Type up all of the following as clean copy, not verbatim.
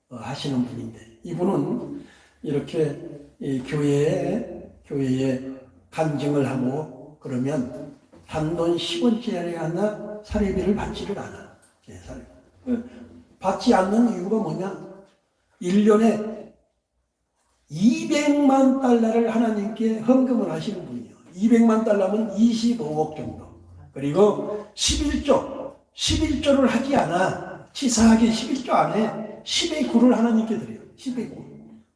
하시는 분인데, 이분은 이렇게 교회에 간증을 하고 그러면 단돈 10원짜리 하나 사례비를 받지를 않아. 받지 않는 이유가 뭐냐? 1년에 200만 달러를 하나님께 헌금을 하시는 분이에요. 200만 달러면 25억 정도. 그리고 11조를 하지 않아. 치사하게 11조 안에 10의 9를 하나님께 드려요. 10의 9.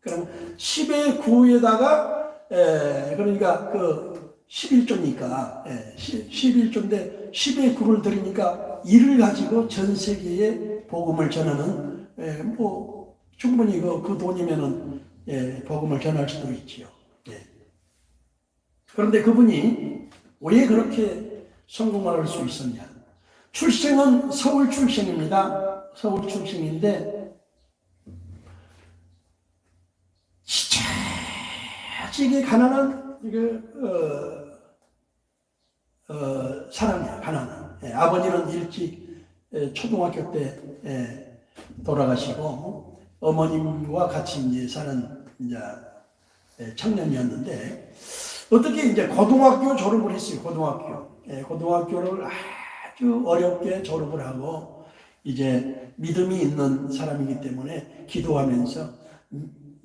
그럼 10의 9에다가 그러니까 그 11조니까 11조인데 10의 9를 드리니까 이를 가지고 전 세계에 복음을 전하는 뭐 충분히 그 돈이면은 복음을 전할 수도 있지요. 그런데 그분이 왜 그렇게 성공을 할 수 있었냐? 출생은 서울 출생입니다. 서울 출생인데 지자지게 가난한 사람이야. 가난한. 아버지는 일찍 초등학교 때 돌아가시고 어머님과 같이 이제 사는 이제 청년이었는데 어떻게 이제 고등학교 졸업을 했어요. 고등학교를 아주 어렵게 졸업을 하고 이제 믿음이 있는 사람이기 때문에 기도하면서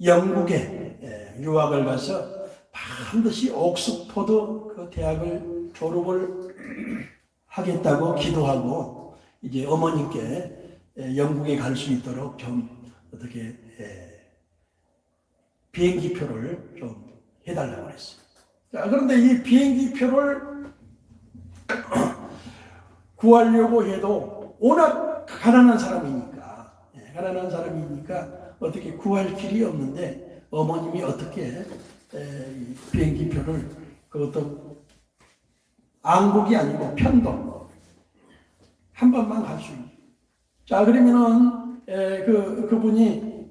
영국에 유학을 가서 반드시 옥스퍼드 그 대학을 졸업을 하겠다고 기도하고 이제 어머님께 영국에 갈 수 있도록 좀 어떻게 비행기표를 좀 해달라고 그랬어요. 자, 그런데 이 비행기표를 구하려고 해도 워낙 가난한 사람이니까 어떻게 구할 길이 없는데 어머님이 어떻게 비행기표를 그것도 안국이 아니고 편도 한 번만 갈 수 있는. 자, 그러면은 그분이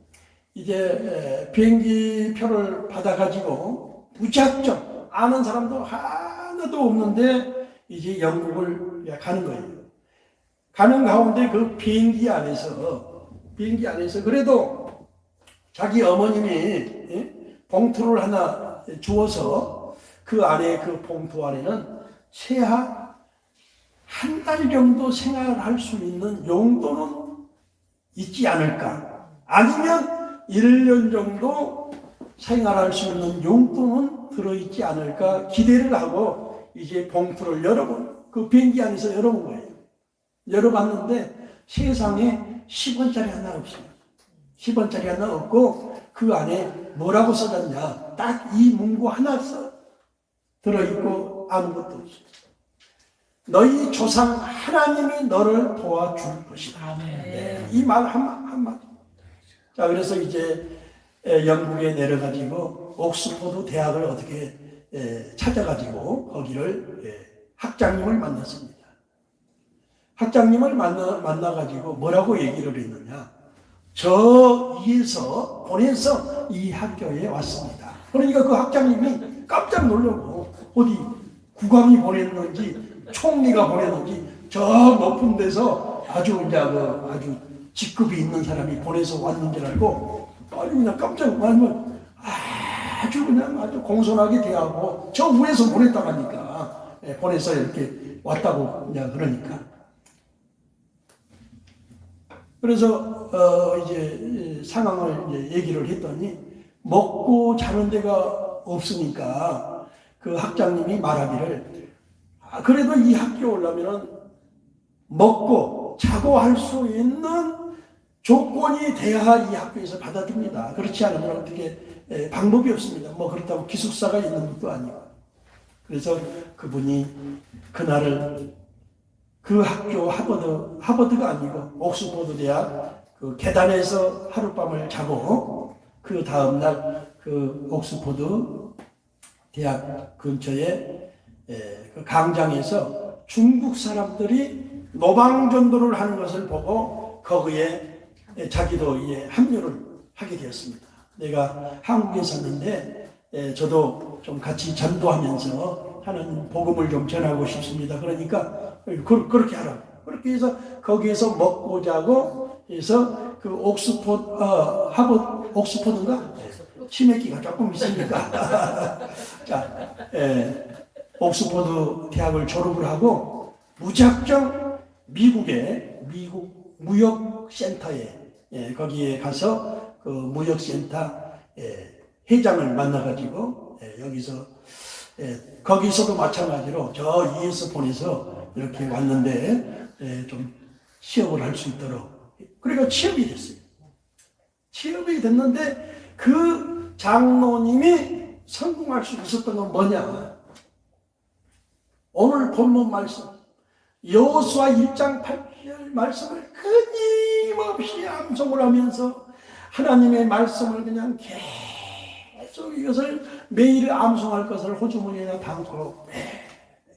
이제 비행기표를 받아가지고 무작정 아는 사람도 하나도 없는데 이제 영국을 가는 거예요. 가는 가운데 그 비행기 안에서 그래도 자기 어머님이 봉투를 하나 주어서 그 안에 그 봉투 안에는 최하 한 달 정도 생활할 수 있는 용도는 있지 않을까? 아니면 1년 정도 생활할 수 있는 용도는 들어있지 않을까? 기대를 하고 이제 봉투를 그 비행기 안에서 열어본 거예요. 열어봤는데 세상에 10원짜리 하나 없어요. 10원짜리 하나 없고 그 안에 뭐라고 써졌냐? 딱 이 문구 하나 들어있고 아무것도 없어요. 너희 조상 하나님이 너를 도와줄 것이다. 이 말 한마디. 자, 그래서 이제 영국에 내려가지고 옥스퍼드 대학을 어떻게 찾아가지고 거기를 학장님을 만났습니다. 학장님을 만나가지고 뭐라고 얘기를 했느냐? 저 위에서 보내서 이 학교에 왔습니다. 그러니까 그 학장님이 깜짝 놀라고 어디 국왕이 보냈는지 총리가 보냈는지 저 높은 데서 아주 직급이 있는 사람이 보내서 왔는 줄 알고 아주 그냥 깜짝 놀라면 아주 공손하게 대하고 저 위에서 보냈다고 하니까 보내서 이렇게 왔다고 그러니까 그래서 이제 상황을 이제 얘기를 했더니 먹고 자는 데가 없으니까 그 학장님이 말하기를 그래도 이 학교 오려면은 먹고 자고 할 수 있는 조건이 돼야 이 학교에서 받아듭니다. 그렇지 않으면 어떻게 방법이 없습니다. 뭐 그렇다고 기숙사가 있는 것도 아니고. 그래서 그분이 그날을 그 학교 하버드가 아니고 옥스퍼드 대학 그 계단에서 하룻밤을 자고 그 다음날 그 옥스퍼드 대학 근처에 그 광장에서 중국 사람들이 노방전도를 하는 것을 보고 거기에 자기도 합류를 하게 되었습니다. 내가 한국에 있었는데 저도 좀 같이 전도하면서 하는 복음을 좀 전하고 싶습니다. 그러니까 그렇게 하라고. 그렇게 해서 거기에서 먹고 자고 해서 그 하버드, 옥스퍼드인가? 치맥기가 조금 있으니까. 자, 옥스퍼드 대학을 졸업을 하고 무작정 미국 무역센터에, 거기에 가서 그 무역센터 회장을 만나가지고, 여기서, 거기서도 마찬가지로 저 ES폰에서 이렇게 왔는데, 좀 취업을 할 수 있도록. 그러니까 취업이 됐어요. 취업이 됐는데 그 장로님이 성공할 수 있었던 건 뭐냐? 오늘 본문 말씀, 여호수아 1장 8절 말씀을 끊임없이 암송을 하면서 하나님의 말씀을 그냥 계속 이것을 매일 암송할 것을 호주머니에다 담고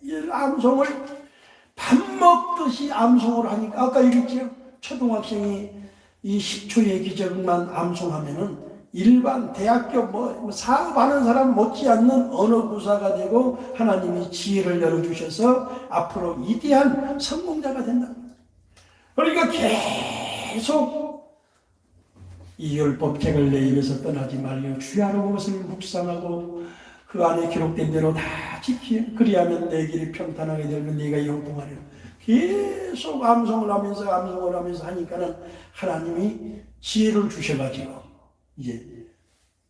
매일 암송을 밥 먹듯이 암송을 하니까, 아까 얘기했죠? 초등학생이 이 10초의 기적만 암송하면은 일반 대학교 사업하는 사람 못지않는 언어 구사가 되고 하나님이 지혜를 열어주셔서 앞으로 위대한 성공자가 된다. 그러니까 계속 이 율법책을 내 입에서 떠나지 말고 주야로 그것을 묵상하고 그 안에 기록된 대로 다 지키, 그리하면 내 길이 평탄하게 되고 네가 형통하리라. 계속 암송을 하면서 하니까는 하나님이 지혜를 주셔가지고 이제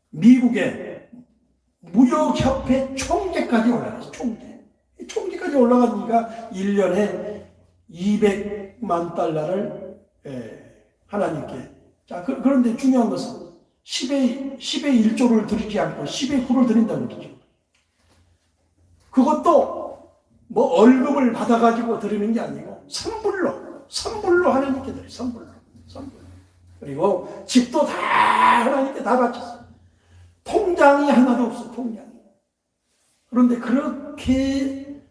미국의 무역협회 총재까지 올라갔어요. 총재까지 올라가니까 1년에 200만 달러를 하나님께. 자, 그런데 중요한 것은 10의 1조를 드리지 않고 10의 9를 드린다고 그러죠. 그것도 뭐 얼급을 받아가지고 드리는 게 아니고 선불로 하나님께 드려요. 선불로. 그리고 집도 다 하나님께 다 바쳤어요. 통장이 하나도 없어, 통장이. 그런데 그렇게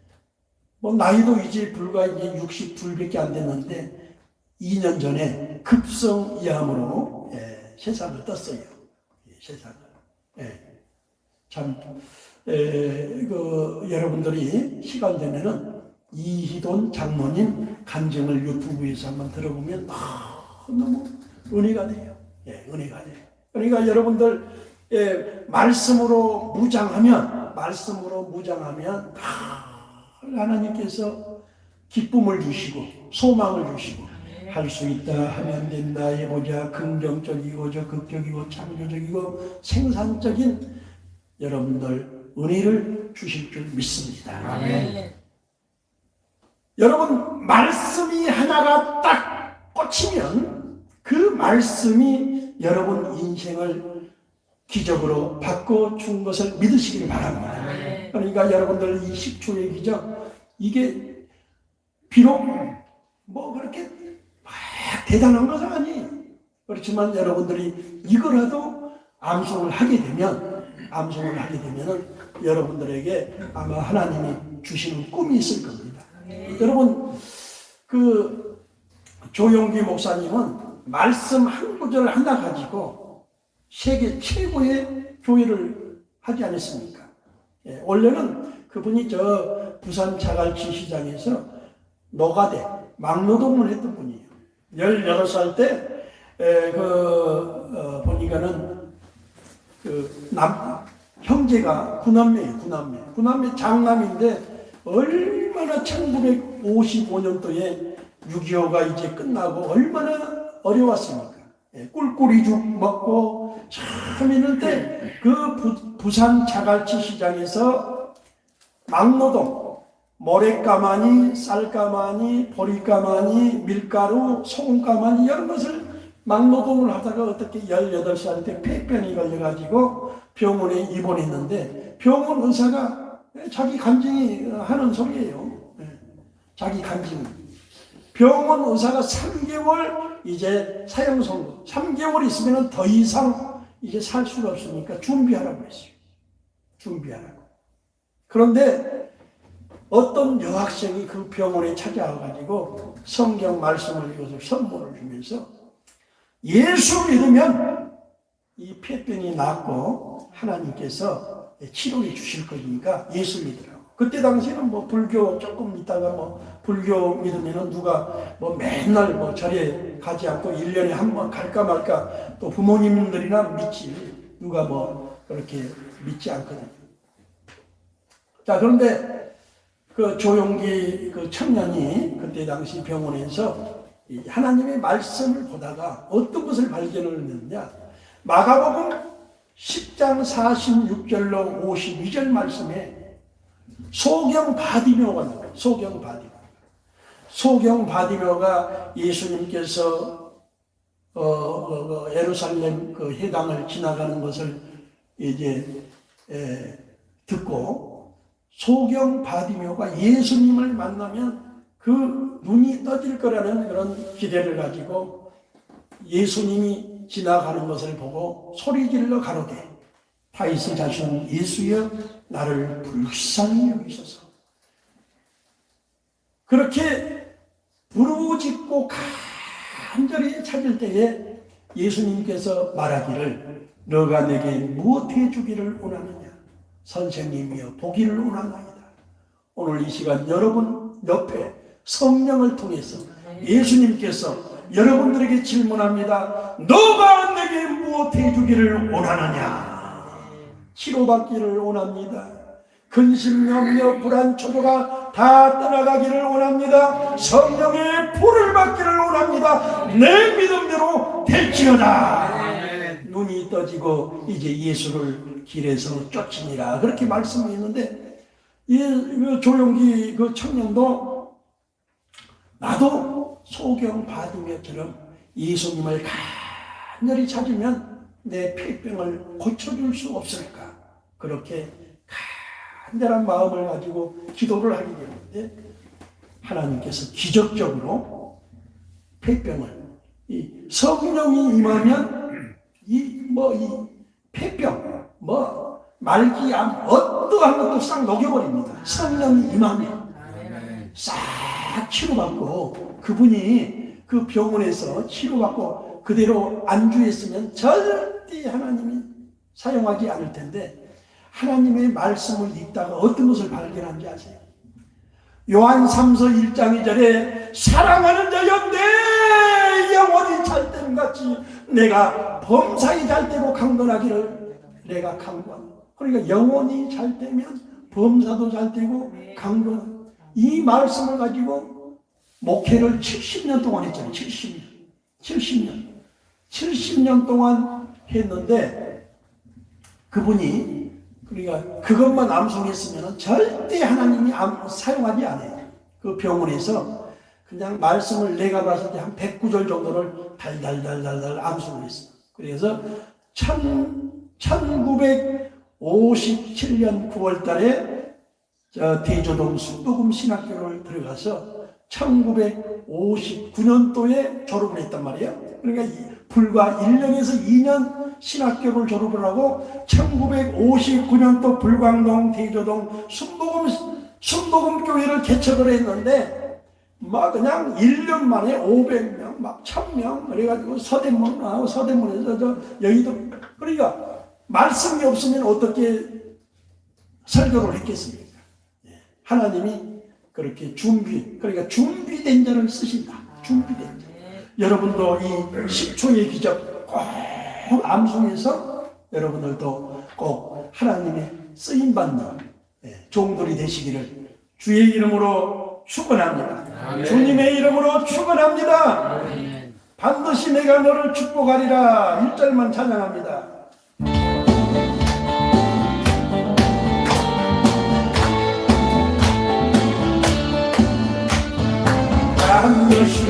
나이도 이제 불과 이제 62밖에 안 됐는데 2년 전에 급성이암으로 세상을 떴어요. 세상을. 참. 여러분들이 시간 되면은 이희돈 장로님 간증을 유튜브에서 한번 들어보면 너무 은혜가 돼요. 은혜가 돼요. 그러니까 여러분들 말씀으로 무장하면 하나님께서 기쁨을 주시고 소망을 주시고 할 수 있다, 하면 된다, 해보자. 긍정적이고 적극적이고 창조적이고 생산적인 여러분들 은혜를 주실 줄 믿습니다. 아멘. 여러분, 말씀이 하나가 딱 꽂히면 그 말씀이 여러분 인생을 기적으로 바꿔준 것을 믿으시길 바랍니다. 그러니까 여러분들 이 10초의 기적, 이게 비록 그렇게 막 대단한 것은 아니에요. 그렇지만 여러분들이 이거라도 암송을 하게 되면 여러분들에게 아마 하나님이 주시는 꿈이 있을 겁니다. 여러분, 그 조용기 목사님은 말씀 한 구절 하나 가지고 세계 최고의 교회를 하지 않았습니까? 원래는 그분이 저 부산 자갈치 시장에서 노가대, 막노동을 했던 분이에요. 18살 때, 보니까는 형제가 구남매예요. 구남매 장남인데 얼마나 1955년도에 6.25가 이제 끝나고 얼마나 어려웠습니까? 꿀꿀이죽 먹고 참 있는데 그 부산 자갈치 시장에서 막노동, 모래가마니, 쌀가마니, 보리가마니, 밀가루, 소금가마니 이런 것을 막노동을 하다가 어떻게 18살 때 폐병이 걸려가지고 병원에 입원했는데 병원 의사가 자기 간증이 하는 소리예요. 자기 간증. 병원 의사가 3개월 이제 사형 선고. 3개월 있으면 더 이상 이제 살 수가 없으니까 준비하라고 했어요. 준비하라고. 그런데 어떤 여학생이 그 병원에 찾아와가지고 성경 말씀을 이것을 선물을 주면서 예수 믿으면 이 폐병이 낫고 하나님께서 치료해 주실 거니까 예수 믿으라고. 그때 당시에는 불교 조금 있다가 불교 믿으면은 누가 맨날 절에 이렇게 가지 않고 1년에 한 번 갈까 말까 또 부모님들이나 믿지 누가 뭐 그렇게 믿지 않거든요. 자, 그런데 그 조용기 그 청년이 그때 당시 병원에서 하나님의 말씀을 보다가 어떤 것을 발견을 했느냐, 마가복음 10장 46절로 52절 말씀에 소경 바디메오가 나와요. 소경 바디메오가 예수님께서 예루살렘 그 회당을 지나가는 것을 이제 듣고 소경 바디메오가 예수님을 만나면 그 눈이 떠질 거라는 그런 기대를 가지고 예수님이 지나가는 것을 보고 소리질러 가로되 다윗의 자손 예수여 나를 불쌍히 여기소서. 그렇게 부르짖고 간절히 찾을 때에 예수님께서 말하기를 너가 내게 무엇해 주기를 원하느냐, 선생님이여 보기를 원하나이다. 오늘 이 시간 여러분 옆에 성령을 통해서 예수님께서 여러분들에게 질문합니다. 너가 내게 무엇해 주기를 원하느냐? 치료받기를 원합니다. 근심염려 불안 초조가 다 떠나가기를 원합니다. 성령의 불을 받기를 원합니다. 내 믿음대로 될지어다. 눈이 떠지고 이제 예수를 길에서 쫓으니라, 그렇게 말씀이 있는데, 이 조용기 그 청년도 나도 소경 바디메오처럼 예수님을 간절히 찾으면 내 폐병을 고쳐줄 수 없을까, 그렇게 간절한 마음을 가지고 기도를 하게 되는데 하나님께서 기적적으로 폐병을, 이 성령이 임하면 이 폐병, 말기암, 어떠한 것도 싹 녹여버립니다. 성령이 임하면 싹 치료받고, 그분이 그 병원에서 치료받고 그대로 안주했으면 절대 하나님이 사용하지 않을 텐데, 하나님의 말씀을 읽다가 어떤 것을 발견한지 아세요? 요한 3서 1장 2절에 사랑하는 자여 내 영혼이 잘됨 같이 내가 범사에 잘되고 강건하기를 내가 강건. 그러니까 영혼이 잘되면 범사도 잘되고 강건. 이 말씀을 가지고 목회를 70년 동안 했잖아요. 70년 동안 했는데, 그분이 그러니까 그것만 암송했으면 절대 하나님이 사용하지 않아요. 그 병원에서 그냥 말씀을 내가 봤을 때 한 109절 정도를 달달달달달 암송을 했어요. 그래서 1957년 9월 달에 대조동 순복음 신학교를 들어가서 1959년도에 졸업을 했단 말이에요. 그러니까 불과 1년에서 2년 신학교를 졸업을 하고 1959년도 불광동 대조동 순복음 교회를 개척을 했는데, 막 그냥 1년 만에 500명, 막 1000명, 그래가지고 서대문에서 여의도, 그러니까 말씀이 없으면 어떻게 설교를 했겠습니까? 하나님이 그렇게 그러니까 준비된 자를 쓰신다. 준비된 자. 여러분도 이 10초의 기적 꼭 암송해서 여러분들도 꼭 하나님의 쓰임받는 종들이 되시기를 주의 이름으로 축원합니다. 주님의 이름으로 축원합니다. 반드시 내가 너를 축복하리라. 1절만 찬양합니다. 반드시